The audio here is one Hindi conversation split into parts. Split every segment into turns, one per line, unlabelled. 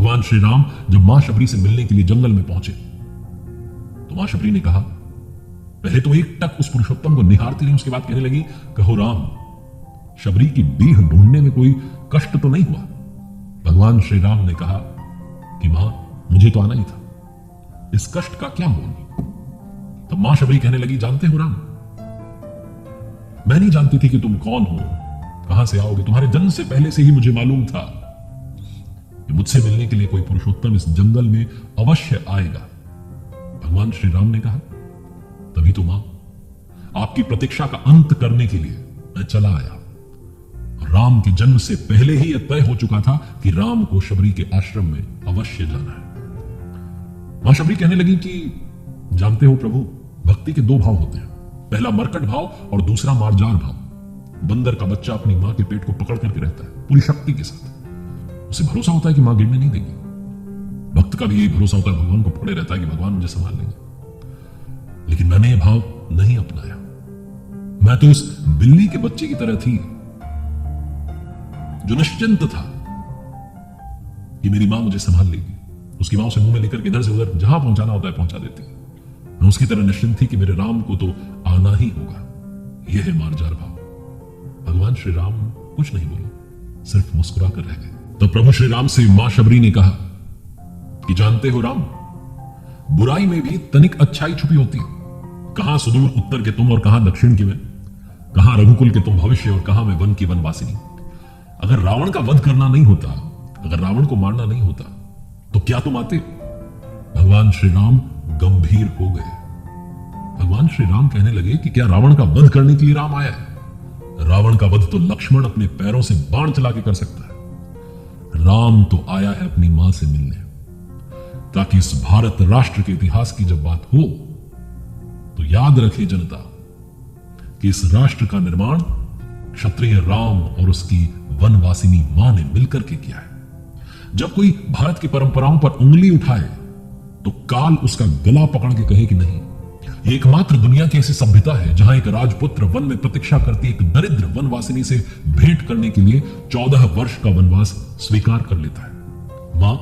भगवान श्री राम जब मां शबरी से मिलने के लिए जंगल में पहुंचे तो मां शबरी ने कहा, पहले तो एक टक उस पुरुषोत्तम को निहारती रही, उसके बाद कहने लगी, कहो राम, शबरी की डीह ढूंढने में कोई कष्ट तो नहीं हुआ? भगवान श्री राम ने कहा कि मां, मुझे तो आना ही था, इस कष्ट का क्या मोल? तो मां शबरी कहने लगी, जानते हो राम, मैं नहीं जानती थी कि तुम कौन हो, कहां से आओगे। तुम्हारे जन्म से पहले से ही मुझे मालूम था कि मुझसे मिलने के लिए कोई पुरुषोत्तम इस जंगल में अवश्य आएगा। भगवान श्री राम ने कहा, तभी तो मां, आपकी प्रतीक्षा का अंत करने के लिए मैं चला आया। राम के जन्म से पहले ही यह तय हो चुका था कि राम को शबरी के आश्रम में अवश्य जाना है। मां शबरी कहने लगी कि जानते हो प्रभु, भक्ति के दो भाव होते हैं, पहला मरकट भाव और दूसरा मार्जार भाव। बंदर का बच्चा अपनी मां के पेट को पकड़ करके रहता है पूरी शक्ति के साथ, उसे भरोसा होता है कि मां गिरने नहीं देगी। भक्त का भी यही भरोसा होता है, भगवान को पकड़े रहता है कि भगवान मुझे संभाल लेंगे। लेकिन मैंने यह भाव नहीं अपनाया। मैं तो उस बिल्ली के बच्चे की तरह थी जो निश्चिंत था कि मेरी मां मुझे संभाल लेगी। उसकी मां उसे मुंह में लेकर इधर से उधर जहां पहुंचाना होता है पहुंचा देती है। मैं उसकी तरह निश्चिंत थी कि मेरे राम को तो आना ही होगा। यह है मार्जार भाव। भगवान श्री राम कुछ नहीं बोले, सिर्फ मुस्कुरा कर रह गए। तो प्रभु श्री राम से मां शबरी ने कहा कि जानते हो राम, बुराई में भी तनिक अच्छाई छुपी होती है। कहां सुदूर उत्तर के तुम और कहां दक्षिण की मैं, कहां रघुकुल के तुम भविष्य और कहां मैं वन की वनवासिनी। अगर रावण का वध करना नहीं होता, अगर रावण को मारना नहीं होता, तो क्या तुम आते? भगवान श्री राम गंभीर हो गए। भगवान श्री राम कहने लगे कि क्या रावण का वध करने के लिए राम आया है? रावण का वध तो लक्ष्मण अपने पैरों से बाण चला के कर सकता है। राम तो आया है अपनी मां से मिलने, ताकि इस भारत राष्ट्र के इतिहास की जब बात हो तो याद रखे जनता कि इस राष्ट्र का निर्माण क्षत्रिय राम और उसकी वनवासिनी मां ने मिलकर के किया है। जब कोई भारत की परंपराओं पर उंगली उठाए तो काल उसका गला पकड़ के कहे कि नहीं, ये एकमात्र दुनिया की ऐसी सभ्यता है जहां एक राजपुत्र वन में प्रतीक्षा करती एक दरिद्र वनवासिनी से भेंट करने के लिए 14 वर्ष का वनवास स्वीकार कर लेता है। मां,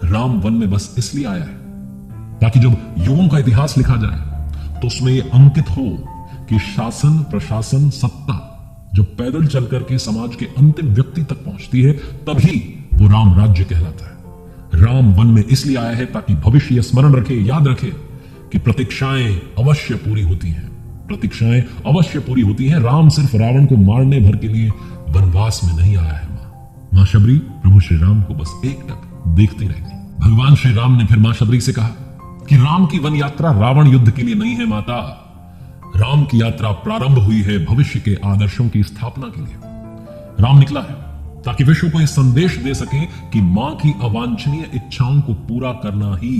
राम वन में बस इसलिए आया है ताकि जब युगों का इतिहास लिखा जाए तो उसमें यह अंकित हो कि शासन, प्रशासन, सत्ता जब पैदल चल करके समाज के अंतिम व्यक्ति तक पहुंचती है तभी वो राम राज्य कहलाता है। राम वन में इसलिए आया है ताकि भविष्य यह स्मरण रखे, याद रखे कि प्रतीक्षाएं अवश्य पूरी होती हैं, प्रतीक्षाएं अवश्य पूरी होती हैं। राम सिर्फ रावण को मारने भर के लिए वनवास में नहीं आया है। मां शबरी प्रभु श्री राम को बस एक टक देखती रह गई। भगवान श्री राम ने फिर मां शबरी से कहा कि राम की वन यात्रा रावण युद्ध के लिए नहीं है माता, राम की यात्रा प्रारंभ हुई है भविष्य के आदर्शों की स्थापना के लिए। राम निकला है ताकि विश्व को यह संदेश दे सके कि मां की अवांछनीय इच्छाओं को पूरा करना ही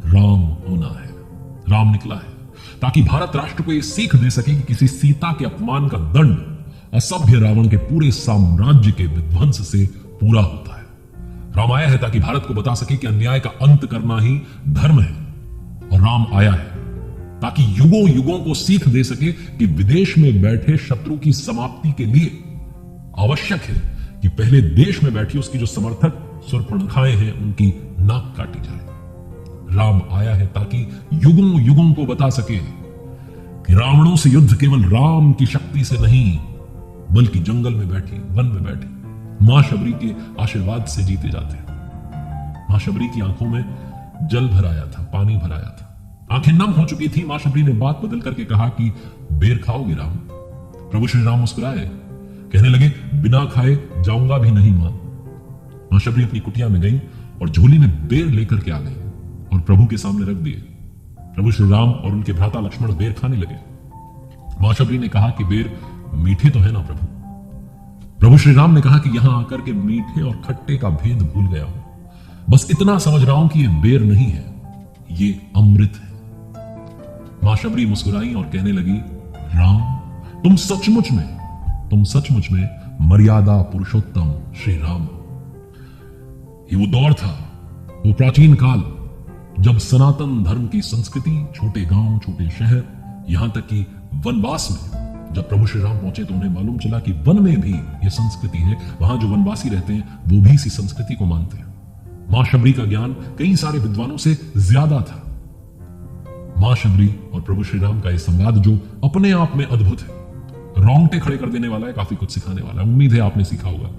राम होना है। राम निकला है ताकि भारत राष्ट्र को यह सीख दे सके कि किसी सीता के अपमान का दंड असभ्य रावण के पूरे साम्राज्य के विध्वंस से पूरा होता है। राम आया है ताकि भारत को बता सके कि अन्याय का अंत करना ही धर्म है। और राम आया है ताकि युगों युगों को सीख दे सके कि विदेश में बैठे शत्रु की समाप्ति के लिए आवश्यक है कि पहले देश में बैठी उसकी जो समर्थक शूर्पणखाएं हैं उनकी नाक काटी जाए। राम आया है ताकि युगों युगों को बता सके कि रावणों से युद्ध केवल राम की शक्ति से नहीं बल्कि जंगल में बैठी, वन में बैठी मां शबरी के आशीर्वाद से जीते जाते हैं। मां शबरी की आंखों में जल भर आया था, पानी भर आया था, आंखें नम हो चुकी थी। मां शबरी ने बात बदल करके कहा कि बेर खाओगे राम? प्रभु श्री राम मुस्कुराए, कहने लगे बिना खाए जाऊंगा भी नहीं मां। मां शबरी अपनी कुटिया में गई और झोली में बेर लेकर के आ गई और प्रभु के सामने रख दिए। प्रभु श्री राम और उनके भ्राता लक्ष्मण बेर खाने लगे। मां शबरी ने कहा कि बेर मीठे तो है ना प्रभु? प्रभु श्री राम ने कहा कि यहां आकर के मीठे और खट्टे का भेद भूल गया हूं, बस इतना समझ रहा हूं कि यह बेर नहीं है, ये अमृत है। मां शबरी मुस्कुराई और कहने लगी, राम तुम सचमुच में मर्यादा पुरुषोत्तम श्री राम। ये वो दौर था, वो प्राचीन काल जब सनातन धर्म की संस्कृति छोटे गांव, छोटे शहर, यहां तक कि वनवास में जब प्रभु श्री राम पहुंचे तो उन्हें मालूम चला कि वन में भी यह संस्कृति है, वहां जो वनवासी रहते हैं वो भी इसी संस्कृति को मानते हैं। मां शबरी का ज्ञान कई सारे विद्वानों से ज्यादा था। मां शबरी और प्रभु श्री राम का यह संवाद जो अपने आप में अद्भुत है, रोंगटे खड़े कर देने वाला है, काफी कुछ सिखाने वाला है। उम्मीद है आपने सीखा होगा।